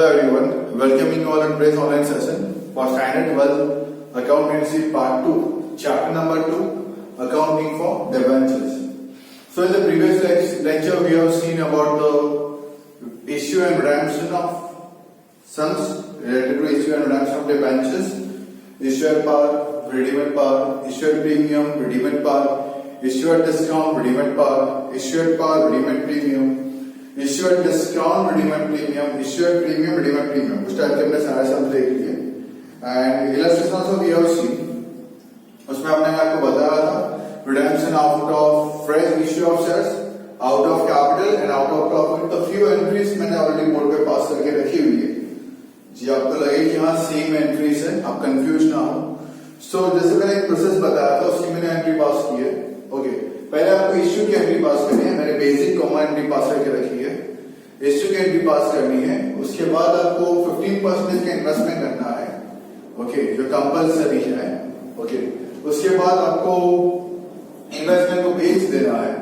everyone, welcoming you all in today's online session for Standard 12 Accountancy Part 2, Chapter number 2, Accounting for Debentures. So in the previous lecture we have seen about the issue and redemption of sums related to issue and redemption of debentures, issued par, redeemed par, issued premium, redeemed par, issued discount, redeemed par, issued par, redeemed premium, issued discount, redeemed premium, issued premium, redeemed premium. उस type के हमने सारे sum देख लिए and illustration also we have seen. उसमें हमने आपको बताया था redemption out of fresh issue of shares, out of capital and out of profit. तो फ्यू एंट्रीज मैंने ऑलरेडी बोर्ड पे पास करके रखी हुई है जी. आपको लगे कि हाँ सेम एंट्रीज है, आप कंफ्यूज ना हो. सो जैसे मैंने एक प्रोसेस बताया था उसकी मैंने एंट्री पास की है. ओके, पहले आपको इश्यू की एंट्री पास करनी है. मैंने बेसिक कॉमन एंट्री पास करके रखी है. इश्यू की एंट्री पास करनी है. उसके बाद आपको 15% का इन्वेस्टमेंट करना है. ओके, जो कंपल्सरी है. ओके, उसके बाद आपको इन्वेस्टमेंट को बेच देना है.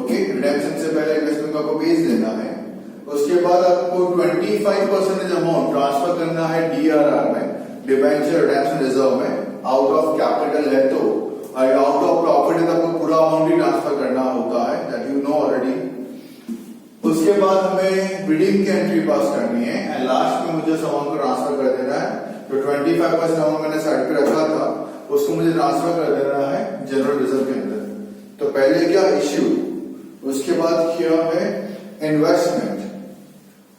ओके, रिडेम्पशन से पहले इन्वेस्टमेंट को आपको बेच देना है. उसके बाद आपको 25% अमाउंट ट्रांसफर करना है DRR में, डिबेंचर रिडेम्पशन रिजर्व में. आउट ऑफ कैपिटल है तो, आउट ऑफ प्रॉफिट है तो आपको पूरा अमाउंट ही ट्रांसफर करना होता है, दैट यू नो ऑलरेडी. उसके बाद हमें रिडीम की एंट्री पास करनी है एंड लास्ट में मुझे उस अमाउंट को ट्रांसफर कर देना है. जो 25% अमाउंट मैंने साइड पे रखा था उसको मुझे ट्रांसफर कर देना है जनरल रिजर्व के अंदर. तो पहले क्या इश्यू, उसके बाद क्या है इन्वेस्टमेंट.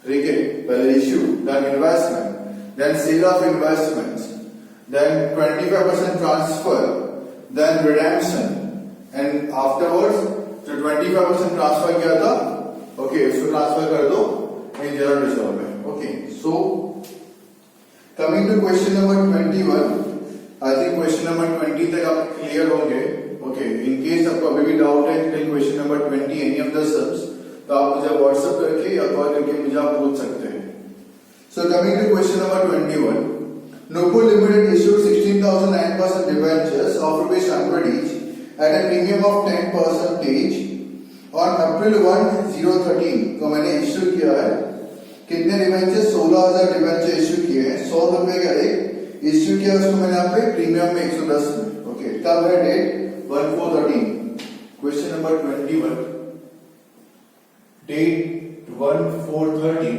ठीक है, पहले issue, then investment, then sale of investments, then 25% transfer, then redemption and afterwards जो 25% ट्रांसफर किया था ओके उसको ट्रांसफर कर दो इन जनरल रिजर्व में. Okay, so coming to question number 21. I think question number 20 तक आप क्लियर होंगे. ओके, इन केस आपको अभी भी डाउट है till question number 20 any of the sums तो आप मुझे व्हाट्सएप करके या कॉल करके मुझे आप पूछ सकते हैं. So coming to question number 21. Nucco Limited issued 16,009% debentures of ₹100 each at a premium of 10% on April 1, 2013 को मैंने इश्यू किया है. कितने डिबेंचर? 16,000 डिबेंचर इश्यू किए हैं. 100 रुपए का एक इश्यू किया, उसको मैंने यहाँ पे प्रीमियम में 110 में. ओके, कब है date? 1/4/13. Question number 21, date 1/4/13,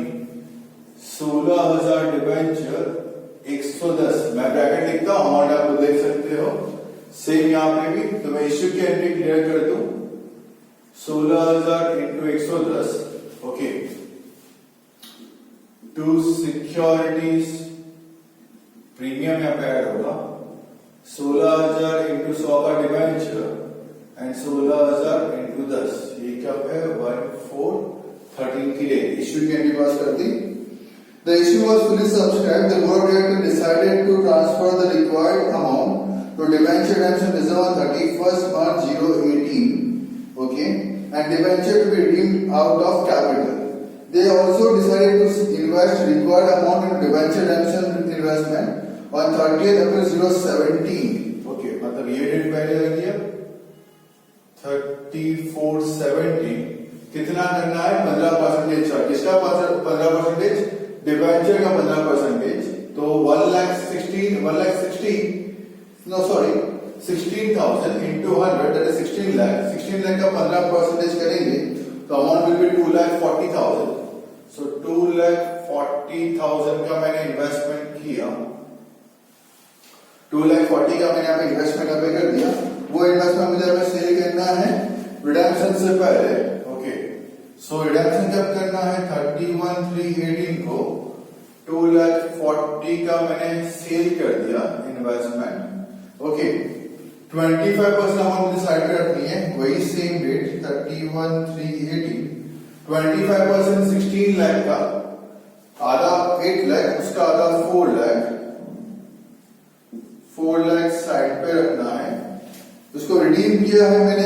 16,000 debenture 110. मैं ब्रैकेट लिखता हूं, अमाउंट आप देख सकते हो सेम यहाँ पे भी. तो मैं इश्यू की एंट्री क्लियर कर दूं. 16,000 into 110. Okay, to securities premium यहाँ पे ऐड होगा. 16,000 इंटू 100 का डिबेंचर एंड 16,000 इंटू 10. ये क्या है? 1/4/13 की डेट. इश्यू की एंट्री पास कर दी. The issue was fully subscribed. The board of directors decided to transfer the required amount to debenture redemption reserve on 31st March 2018. Okay, and debenture to be redeemed out of capital. They also decided to invest required amount in debenture redemption investment on 30th April 2017. Okay, मतलब ये date पहले लगी है 34/17. कितना करना है? 15% charge. किसका 15%? Debenture का 15%. तो 16,000 into 100 that is 16 lakh. 16 lakh का 15% करेंगे तो अमाउंट विल बी 2,40,000. सो 2,40,000 का मैंने इन्वेस्टमेंट किया. 2,40,000 का मैंने यहाँ पे इन्वेस्टमेंट पे कर दिया. वो इन्वेस्टमेंट मुझे हमें सेल करना है रिडेम्पशन से पहले. ओके, सो रिडेम्पशन कब करना है? 31/3/18 को 2,40,000 का मैंने सेल कर दिया इन्वेस्टमेंट. ओके, 25% अमाउंट मुझे साइड पे रखनी है. वही सेम डेट 31/3/18. 25% 16 लाख का, आधा 8 लाख, उसका आधा 4 लाख. 4 लाख साइड पे रखना है. उसको रिडीम किया है मैंने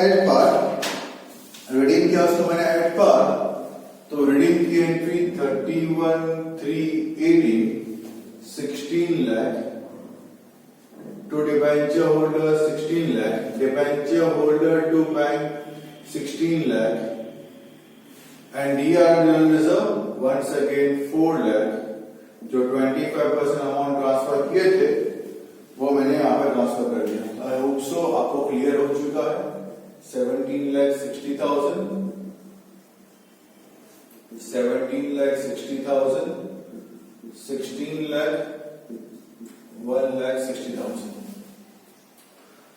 एट पार. रिडीम किया उसको मैंने एट पार. तो रिडीम की entry 31/3/18 16 lakh to debenture holder 16 lakh, debenture holder to bank 16 lakh and DR general reserve once again 4 lakh जो 25% अमाउंट ट्रांसफर किए थे वो मैंने यहाँ पे ट्रांसफर कर दिया। आई होप सो आपको क्लियर हो चुका है। 17,60,000 16,00,000 1,60,000।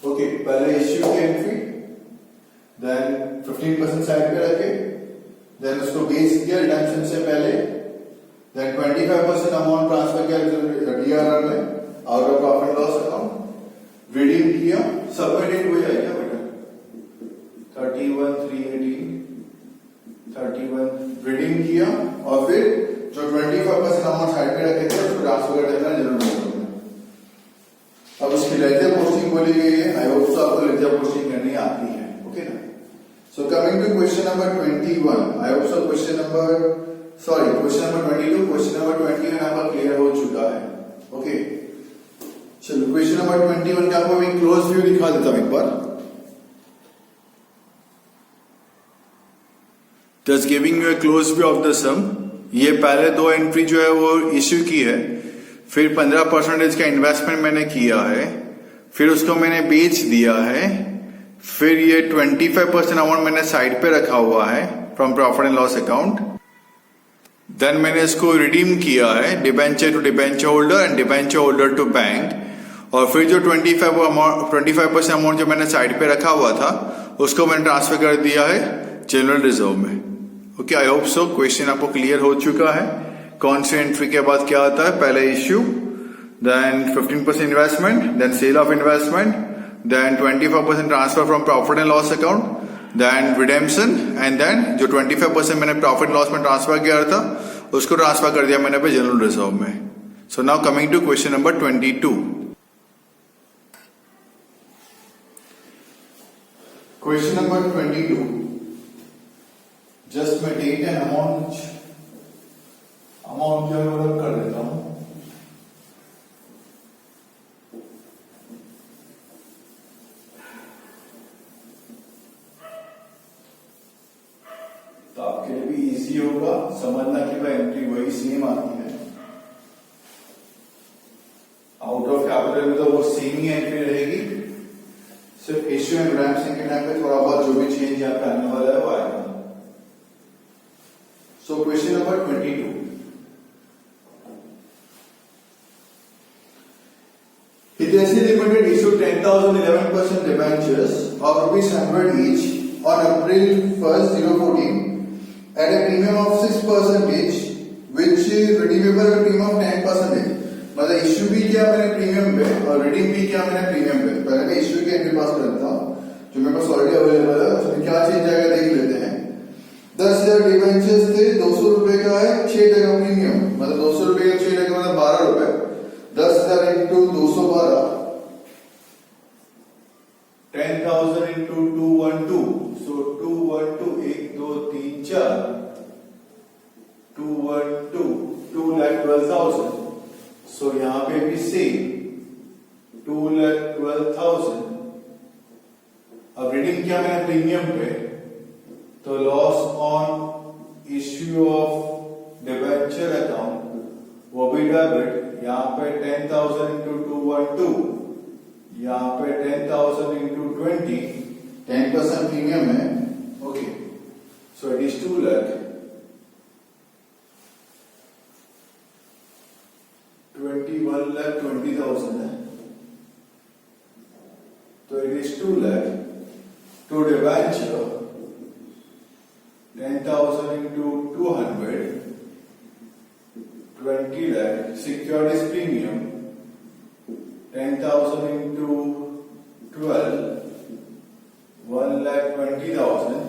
ओके, पहले इश्यू की एंट्री, देन 15% साइड पे रखे, देन उसको बेच दिया रिडम्पशन से पहले, देन 25% अमाउंट ट्रांसफर किया डीआरआर में out of profit loss account, redeem किया, सबमिटेड हो जाएगा बेटा 31 रिडीम किया और फिर जो 25% अमाउंट साइड पे रखे थे उसको ट्रांसफर कर देना जरूर होगा। अब उसकी लेजर पोस्टिंग बोली गई है। आई होप सो आपको लेजर पोस्टिंग करनी आती है। ओके ना। So coming to question number 21, I hope so question number 22, question number 21 आपका क्लियर हो चुका है। ओके, चलो क्वेश्चन नंबर 21 का आपको मैं क्लोज व्यू दिखा देता हूं एक बार। Just giving you a close view of the sum. ये पहले दो एंट्री जो है वो इश्यू की है, फिर 15% का इन्वेस्टमेंट मैंने किया है, फिर उसको मैंने बेच दिया है, फिर ये 25% अमाउंट मैंने साइड पे रखा हुआ है from profit and loss account, then मैंने इसको रिडीम किया है debenture to debenture holder and debenture holder to bank, और फिर जो 25% अमाउंट जो मैंने साइड पे रखा हुआ था उसको मैंने ट्रांसफर कर दिया है जनरल रिजर्व में। ओके, आई होप सो क्वेश्चन आपको क्लियर हो चुका है। कौन सी एंट्री के बाद क्या आता है, पहले issue, then 15% investment, then sale of investment, then 25% transfer from profit and loss account, then redemption, and then जो 25% मैंने प्रॉफिट लॉस में ट्रांसफर किया था उसको ट्रांसफर कर दिया मैंने पे जनरल रिजर्व में। So now coming to question number 22। Question number 22, just मैं डेट एंड अमाउंट जो है वो कर देता हूं। तो आपके लिए भी इजी होगा समझना कि भाई एंट्री वही सेम आती है। आउट ऑफ कैपिटल में तो वो सेम ही एंट्री रहेगी, सिर्फ इश्यू एंड रिडेम्पशन के टाइम पे थोड़ा बहुत जो भी चेंज यहाँ पे आने वाला है वो आएगा। सो question number 22, Hitachi Limited issued 10,000 11% debentures of ₹100 each on April 1st, 2014 at a premium of 6%, which is redeemable at a premium of 10%. मतलब इश्यू भी किया मैंने प्रीमियम पे और रिडीम भी किया मैंने प्रीमियम पे। पहले मैं इश्यू के एंट्री पास करता हूँ जो मेरे पास ऑलरेडी अवेलेबल है, उसमें क्या चेंज आएगा देख लेते हैं। 10,000 डिबेंचर्स थे, 200 रुपए का है, 6% प्रीमियम, मतलब 200 रुपए का 6% मतलब 12 रुपए, 10,000 इंटू 212, 10,000 इंटू 212, सो 212 1 2 3 4, 212 2,12,000। सो यहां पे भी सेम 2,12,000। अब रिडीम किया मैंने प्रीमियम पे, तो loss on issue of debenture account वो भी डेबिट, यहां पे 10,000 इंटू 212, यहां पे 10,000 इंटू 20, 10% प्रीमियम है। Okay, so it is 2 lakh 21,20,000 है, तो it is 2 lakh to debenture 10,000 into 200, 20 lakh. Securities premium 10,000 into 12, 1,20,000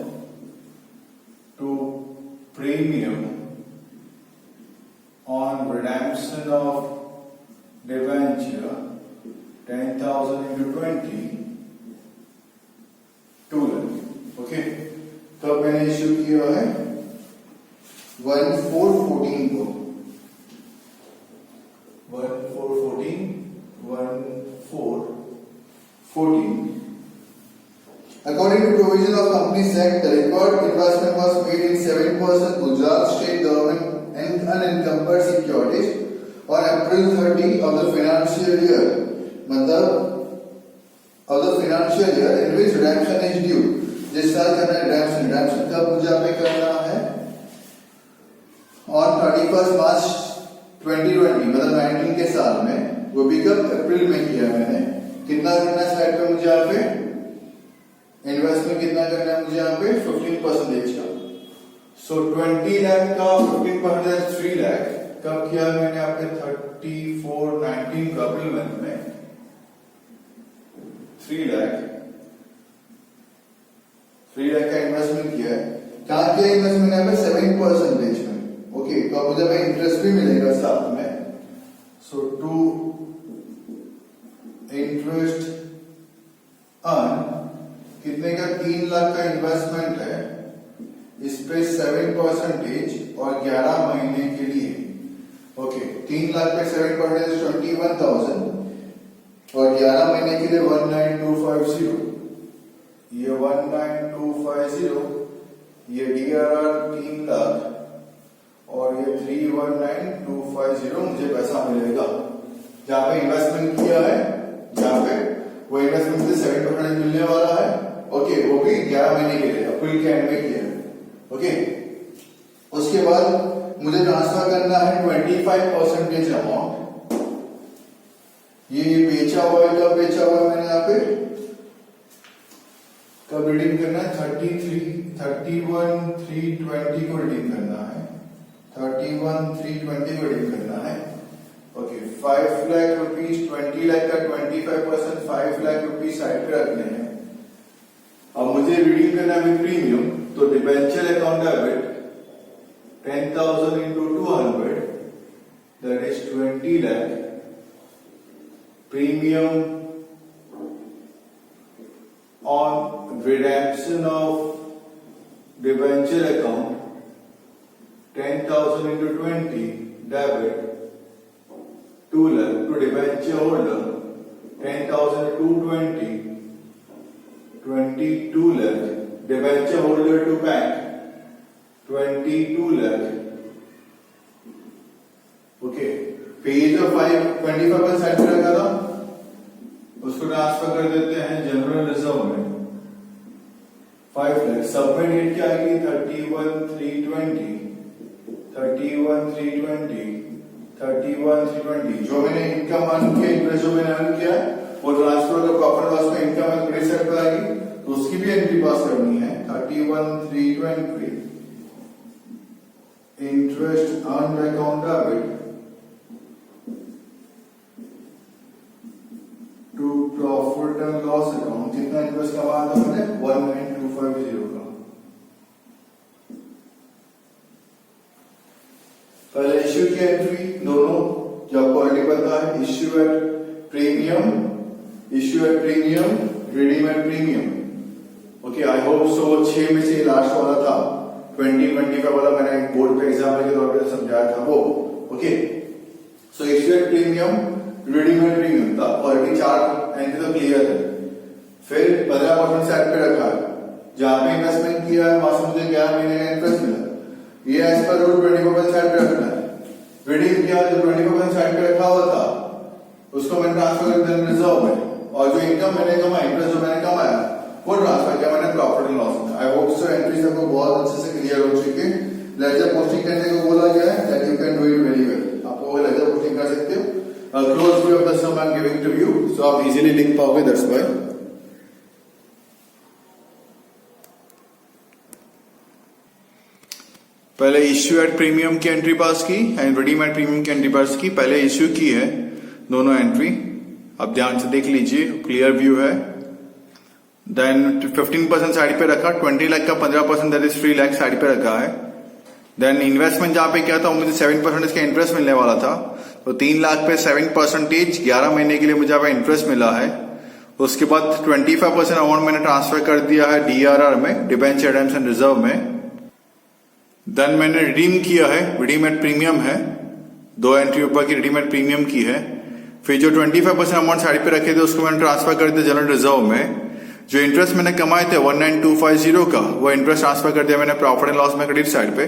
to premium on redemption of debenture 10,000 into 20, 2 lakh. Okay. तो मैंने इश्यू किया है 1/4/14 को, 1/4/14, 1/4/14। According to provision of Companies Act, the required investment was made in 7% Gujarat State Government and unencumbered securities on April 30 of the financial year, मतलब of the financial year in which redemption is due. जिस साल करना है redemption कब मुझे यहाँ पे करना है? On 31st March 2020, मतलब 19 के साल में, वो भी कब? अप्रैल में किया मैंने। कितना करना है साइड पे मुझे यहाँ पे? इन्वेस्टमेंट कितना करना है मुझे यहाँ पे? 15% का। सो 20 लाख का 15% 3 लाख कब किया मैंने यहाँ पे? 34/19 का अप्रैल मंथ में 3 लाख का इन्वेस्टमेंट किया है। कहाँ किया इन्वेस्टमेंट? यहाँ पे 7% में। ओके, तो अब मुझे इंटरेस्ट भी मिलेगा साथ में। सो टू इंटरेस्ट अर्न कितने का? 3 लाख का इन्वेस्टमेंट है, इस पे 7% और 11 महीने के लिए। ओके, 3 लाख पे 7% 21,000 और 11 महीने के लिए 19,250। ये 19,250, ये DRR 3 लाख और ये 319,250 मुझे पैसा मिलेगा। जहां पे इन्वेस्टमेंट किया है, जहां पे वो इन्वेस्टमेंट से 7% मिलने वाला है। ओके, वो भी 11 महीने के लिए, अप्रैल के एंड में किया है। ओके, उसके बाद मुझे ट्रांसफर करना है 25% अमाउंट। ये बेचा हुआ है, कब बेचा हुआ है मैंने यहाँ पे? कब रिडीम करना है? 31/3/20 को रिडीम करना है। 31/3/20 को रिडीम करना है। ओके, 5 लाख रुपीज, 20 लाख का 25%, 5 लाख रुपीज साइड पे रखने हैं। अब मुझे रिडीम करना है प्रीमियम, तो debenture account debit 10,000 into 200, that is 20 lakh. Premium on redemption of debenture account 10,000 into 20 debit 2 lakh to debenture holder 10,000 to 20 22 lakh debenture holder to bank 22 lakh. Okay, page of 25% side पे रखा था, उसको transfer कर देते हैं general reserve में 5 lakh. Submit date क्या आएगी? 31/3/20 31/3/20 जो मैंने इनकम अर्न किया, इंटरेस्ट जो मैंने अर्न किया वो ट्रांसफर का प्रॉफिट लॉस में इनकम अर्न क्रेडिट साइड पर आएगी, तो उसकी भी एंट्री पास करनी है। 31/3/20 interest earn account debit to profit and loss account. कितना इंटरेस्ट कमाया था मैंने? 19,250 का। पहले इश्यू की एंट्री दोनों जो आपको ऑलरेडी पता है, issue at premium, redeem at premium. Okay, I hope सो 6 में से लास्ट वाला था, 2025 वाला मैंने बोर्ड पे एग्जाम्पल के तौर पर समझाया था वो। Okay, so issue at premium, redeem at premium था, ऑलरेडी 4 एंट्री तो क्लियर है। फिर 15% साइड पे रखा है, जहां पे इन्वेस्टमेंट किया है वहां से मुझे 11 महीने का इंटरेस्ट मिला, ये एज पर रूल 25% साइड पे रखना है। रिडीम किया जो 25% साइड पे रखा हुआ था उसको मैंने ट्रांसफर कर दिया रिजर्व में, और जो इनकम मैंने कमाई, इंटरेस्ट जो मैंने कमाया वो ट्रांसफर किया मैंने प्रॉफिट एंड लॉस में। आई होप सो एंट्री सबको बहुत अच्छे से क्लियर हो चुकी है। लेजर पोस्टिंग करने को बोला गया है, that you can do it very well. आप वो लेजर पोस्टिंग कर सकते हो। Close view of the sum I am giving to you, so आप इजीली लिख पाओगे, दैट्स व्हाई। पहले इश्यू एट प्रीमियम की एंट्री पास की एंड रिडीम एट प्रीमियम की एंट्री पास की। पहले इश्यू की है दोनों एंट्री, अब ध्यान से देख लीजिए, क्लियर व्यू है। देन 15% साइड पे रखा, 20 लाख का 15% दैट इज 3 लाख साइड पे रखा है। देन इन्वेस्टमेंट जहां पे किया था मुझे 7% इसका इंटरेस्ट मिलने वाला था, तो 3 लाख पे 7% 11 महीने के लिए मुझे यहाँ पे इंटरेस्ट मिला है। उसके बाद 25% अमाउंट मैंने ट्रांसफर कर दिया है DRR में, डिबेंचर रिडेम्पशन रिजर्व में। देन मैंने रिडीम किया है, रिडीम एट प्रीमियम है, 2 एंट्री ऊपर की रिडीम एट प्रीमियम की है। फिर जो 25% अमाउंट साइड पे रखे थे उसको मैंने ट्रांसफर कर दिया जनरल रिजर्व में। जो इंटरेस्ट मैंने कमाए थे 19,250 का, वो इंटरेस्ट ट्रांसफर कर दिया मैंने प्रॉफिट एंड लॉस में क्रेडिट साइड पे।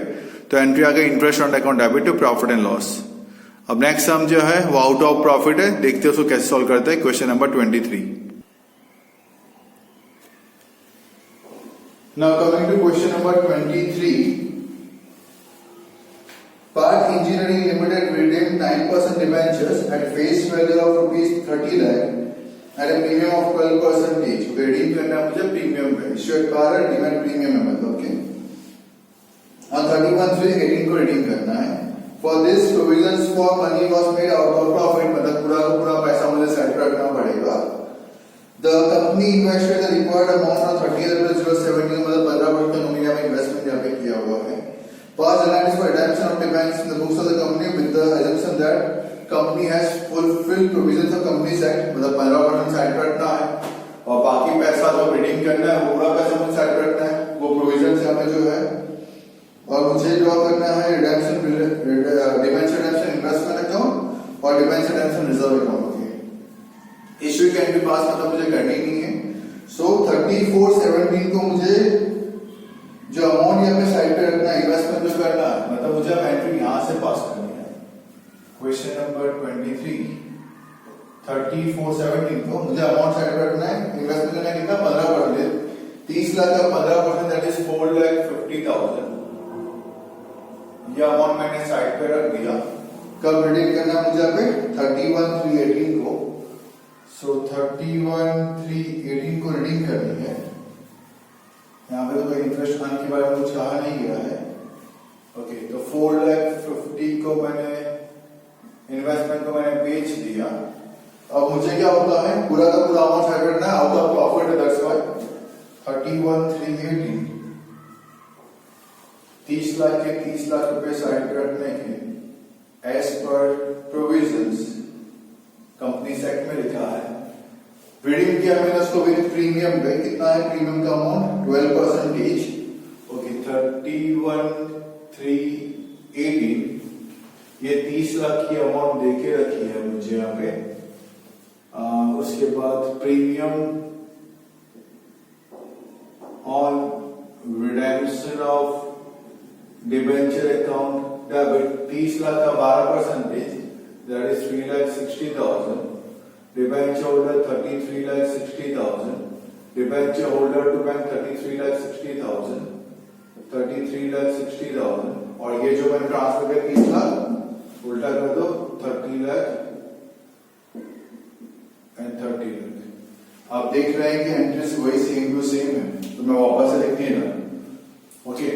तो एंट्री आ गई interest on account debit to profit and loss. अब नेक्स्ट सम जो है वो आउट ऑफ प्रॉफिट है, देखते हैं उसको कैसे सॉल्व करते हैं। Question number 23। Now coming to question number 23। Park Engineering Limited redeemed 9% debentures at face value of ₹30 lakh at a premium of 12%. Redeem करना है मुझे प्रीमियम पे, issued par है, डिमेंट प्रीमियम है मतलब के। On 31/3/18 को redeem करना है। For this provisions for money was made out of profit, मतलब पूरा का पूरा पैसा मुझे साइड पे रखना पड़ेगा। The company invested the required amount of 30,070, मतलब 15% नॉमिनी में इन्वेस्टमेंट यहाँ पे किया हुआ है। Past analysis for redemption of debentures in the books of the company with the assumption that company has fulfilled provisions of Companies Act, मतलब 15% side पर रखना है और बाकी पैसा जो रिडीम करना है वो पूरा पैसा मुझे साइड पर रखना है, वो प्रोविजन यहाँ पे जो है। और मुझे ड्रॉ करना है redemption debenture redemption investment account और debenture redemption reserve account. Issue की एंट्री पास मतलब मुझे करनी नहीं है। सो 34/17 को मुझे जो अमाउंट यहाँ पे साइड पे रखना है, इन्वेस्टमेंट जो करना है, मतलब मुझे अब एंट्री यहां से पास करनी है। Question number 23। 34/17 को मुझे अमाउंट साइड पे रखना है, इन्वेस्टमेंट करना है कितना 15%, 30 लाख का 15% दैट इज 4,50,000। ये अमाउंट मैंने साइड पे रख दिया। कब रिडीम करना है मुझे यहाँ पे 31/3/18 को। सो 31/3/18 को रिडीम करनी है। यहाँ पे तो कोई इंटरेस्ट खाने के बारे में कुछ कहा नहीं गया है। ओके, तो 4,50,000 को मैंने इन्वेस्टमेंट को मैंने बेच दिया। अब मुझे क्या होता है, पूरा का पूरा अमाउंट साइड रखना है, आउट ऑफ प्रॉफिट है, दैट्स व्हाई 31/3/18 30 लाख के 30 लाख रुपए साइड पे रखने के as per provisions companies act में लिखा है। रिडीम किया मैंने उसको विद प्रीमियम पे, कितना है प्रीमियम का अमाउंट 12%। ओके, 31/3/18 ये 30 लाख की अमाउंट देके रखी है मुझे यहाँ पे। उसके बाद premium on redemption of debenture account debit 30 lakh का 12%, that is 3,60,000। Debenture holder 33,60,000, debenture holder to bank 33,60,000, 33,60,000 और ये जो मैंने ट्रांसफर किया 30 लाख उल्टा कर दो 30 लाख एंड 30 लाख। आप देख रहे हैं कि एंट्रीज वही सेम टू सेम है, तो मैं वापस से लिखनी है ना। ओके,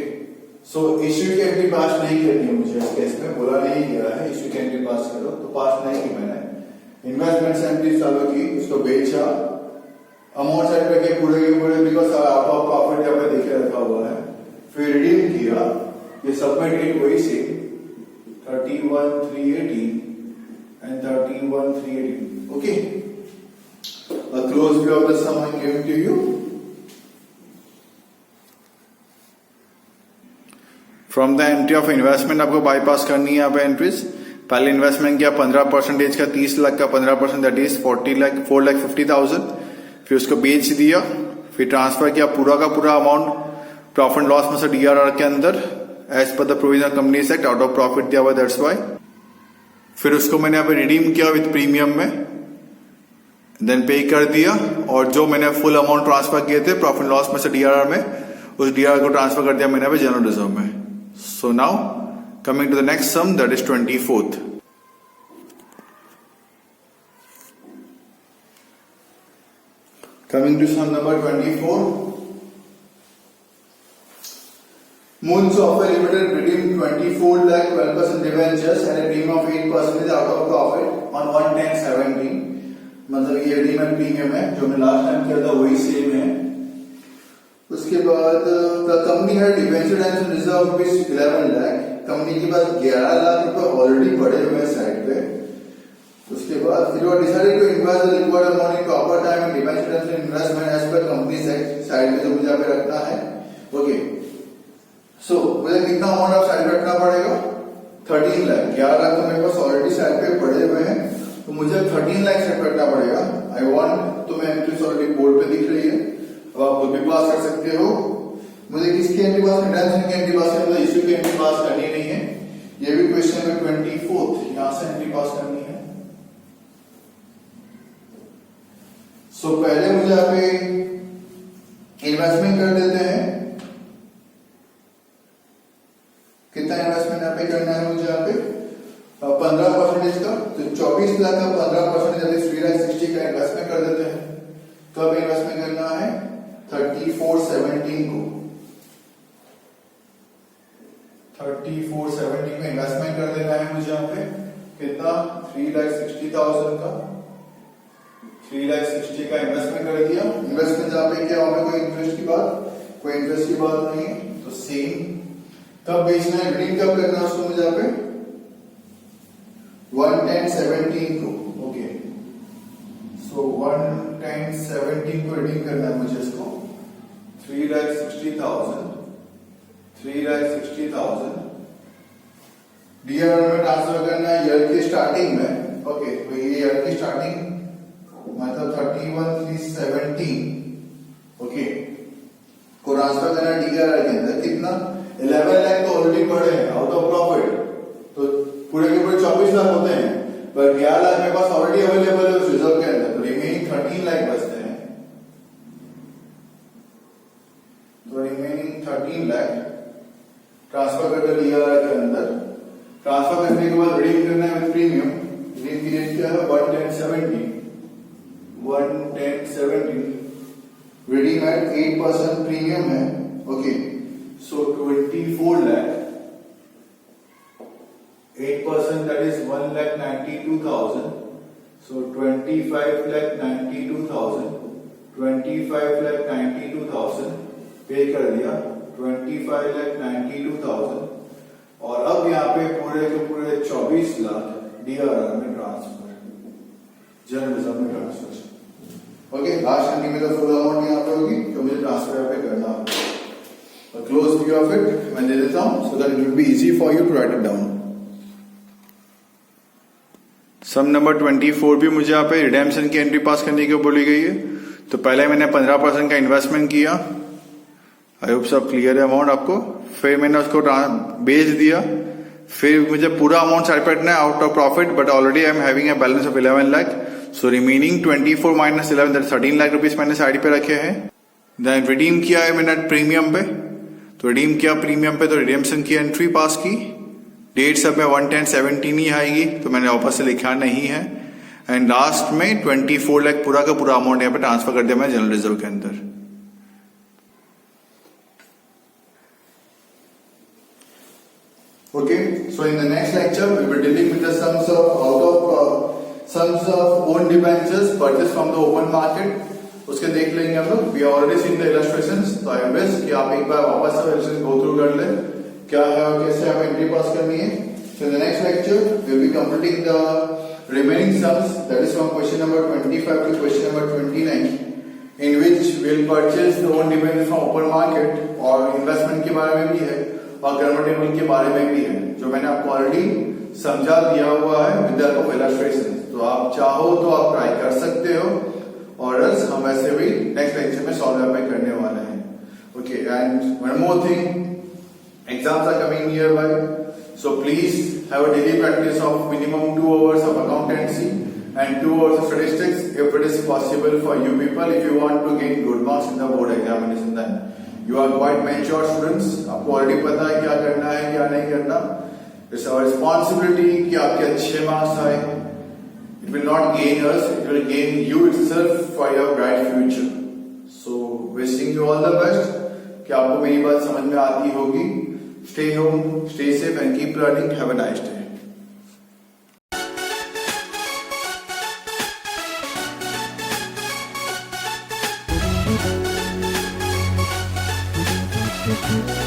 सो इश्यू की एंट्री पास नहीं करनी है मुझे इस केस में, बोला नहीं गया है इश्यू की एंट्री पास करो, तो पास नहीं की मैंने। इन्वेस्टमेंट एंट्री चालू की, उसको बेचा, अमाउंट साइड पे के पूरे के पूरे बिकॉज आउट ऑफ प्रॉफिट यहाँ पे देखे रखा हुआ है। फिर रिडीम किया, ये सबमिट डेट वही same 31/3/18 and 31/3/18। Okay, a close view of the sum I gave to you. From the entry of investment आपको बाईपास करनी है यहाँ पे एंट्रीज। पहले इन्वेस्टमेंट किया 15% का 30 लाख का 15%, दैट इज 4,50,000। फिर उसको बेच दिया, फिर ट्रांसफर किया पूरा का पूरा अमाउंट प्रॉफिट लॉस में से DRR के अंदर as per the provision companies act, out of profit दिया हुआ, दैट्स व्हाई। फिर उसको मैंने यहाँ पे रिडीम किया विद प्रीमियम में, देन पे कर दिया, और जो मैंने फुल अमाउंट ट्रांसफर किए थे प्रॉफिट लॉस में से DRR में, उस DRR को ट्रांसफर कर दिया मैंने यहाँ पे जनरल रिजर्व में। So now coming to the next sum, that is 24th। Coming to sum number 24। Moon Software Limited redeemed 24 lakh 12% debentures and a premium of 8% out of profit on 1/10/17। मतलब ये redeem premium है, जो मैं last time किया था वही same है। उसके बाद कंपनी है debenture and reserve rupees 11 lakh, company के पास 11 लाख रुपए ऑलरेडी पड़े हुए हैं साइड पे। उसके बाद फिर वो decided to invest the required amount in proper time and debenture and investment as per companies act, side पे जो मुझे यहाँ पे रखना है। ओके, सो मुझे कितना अमाउंट ऑफ साइड रखना पड़ेगा 13 लाख। 11 लाख तो मेरे पास ऑलरेडी साइड पे पड़े हुए हैं, तो मुझे 13 लाख साइड रखना पड़ेगा। आई वांट, तो मैं एंट्रीज ऑलरेडी बोर्ड पे दिख रही है, अब आप खुद भी पास कर सकते हो। मुझे किसकी एंट्री पास करनी है, की एंट्री पास करनी है, इश्यू की एंट्री पास करनी नहीं है। ये भी क्वेश्चन में 24th यहां से एंट्री पास करनी है। सो पहले मुझे यहाँ पे इन्वेस्टमेंट कर देते हैं। कितना इन्वेस्टमेंट यहाँ पे करना है मुझे यहाँ पे 15% का, तो 24 लाख का 15% 3,60,000 का इन्वेस्टमेंट कर देते हैं। कब इन्वेस्टमेंट करना है 34/17 को, 34/17 को इन्वेस्टमेंट कर देना है मुझे यहाँ पे। कितना 3,60,000 का, 3,60,000 का इन्वेस्टमेंट कर दिया। इन्वेस्टमेंट जहाँ पे क्या होगा, कोई इंटरेस्ट की बात, कोई इंटरेस्ट की बात नहीं है, तो सेम। कब बेचना है, रिडीम कब करना है उसको मुझे यहाँ पे 1/10/17 को। ओके, सो 1/10/17 को रिडीम करना है मुझे इसको। 3,60,000 डीआर में ट्रांसफर करना है ईयर की स्टार्टिंग में। ओके, तो ये ईयर की स्टार्टिंग मतलब 31/3/17 ओके को ट्रांसफर करना है डीआर के अंदर। कितना 11 लाख तो ऑलरेडी पड़े हैं आउट ऑफ प्रॉफिट, तो पूरे के पूरे 24 लाख होते हैं, पर 11 लाख मेरे पास ऑलरेडी अवेलेबल है उस रिजर्व के अंदर, तो रिमेनिंग 13 लाख बचते हैं। तो रिमेनिंग 13 लाख ट्रांसफर कर दिया के अंदर। ट्रांसफर करने के बाद रिडीम करना है विद प्रीमियम। रिडीम पीरियड क्या है 1/10/17 रिडीम एट 8% प्रीमियम है। Okay, so 24 lakh 8% that is 1,92,000। सो 25,92,000 पे कर दिया 25,92,000। और अब यहाँ पे पूरे के पूरे 24 लाख डीआरआर में ट्रांसफर, जनरल रिजर्व में ट्रांसफर। ओके, लास्ट एंट्री में तो फुल अमाउंट यहाँ पे होगी, तो मुझे ट्रांसफर यहाँ पे करना होगा। क्लोज व्यू ऑफ इट मैं दे देता हूँ, so that it will be easy for you to write it down. Sum number 24 भी मुझे यहाँ पे रिडेम्पशन की एंट्री पास करने की बोली गई है। तो पहले मैंने 15% का इन्वेस्टमेंट किया, आई होप सब क्लियर है अमाउंट आपको। फिर मैंने उसको बेच दिया, फिर मुझे पूरा अमाउंट साइड पे रखना है out of profit, but already I am having a balance of 11 lakh. So remaining 24 minus 11 that 13 lakh rupees मैंने साइड पे रखे हैं। देन रिडीम किया है मैंने प्रीमियम पे, तो रिडीम किया प्रीमियम पे, तो रिडेम्पशन की एंट्री पास की। डेट सब में 1/10/17 ही आएगी, तो मैंने वापस से लिखा नहीं है। एंड लास्ट में 24 लाख पूरा का पूरा अमाउंट यहाँ पे ट्रांसफर कर दिया मैं जनरल रिजर्व के अंदर। Okay, so in the next lecture we will be dealing with the sums of own debentures purchased from the open market. उसके देख लेंगे हम लोग। We have already seen the illustrations, तो I wish कि आप एक बार वापस से illustrations go through कर लें, क्या है और कैसे हमें एंट्री पास करनी है। So in the next lecture we will be completing the remaining sums, that is from question number 25 to question number 29, in which we will purchase the own debentures from open market, और investment के बारे में भी है और convertible के बारे में भी है, जो मैंने आपको ऑलरेडी समझा दिया हुआ है with the help of illustration. तो आप चाहो तो आप ट्राई कर सकते हो, और हम ऐसे भी नेक्स्ट लेक्चर में सॉल्व करने वाले हैं। Okay, and one more thing, exams are coming near by, so please have a daily practice of minimum 2 hours of accountancy and 2 hours of statistics if it is possible for you people, if you want to gain good marks in the board examination. Then you are quite mature students, आपको already पता है क्या करना है क्या नहीं करना। It's our responsibility कि आपके अच्छे मार्क्स आए। It will not gain us, it will gain you itself for your bright future. So wishing you all the best, कि आपको मेरी बात समझ में आती होगी। Stay home, stay safe and keep learning. Have a nice day. Thank you.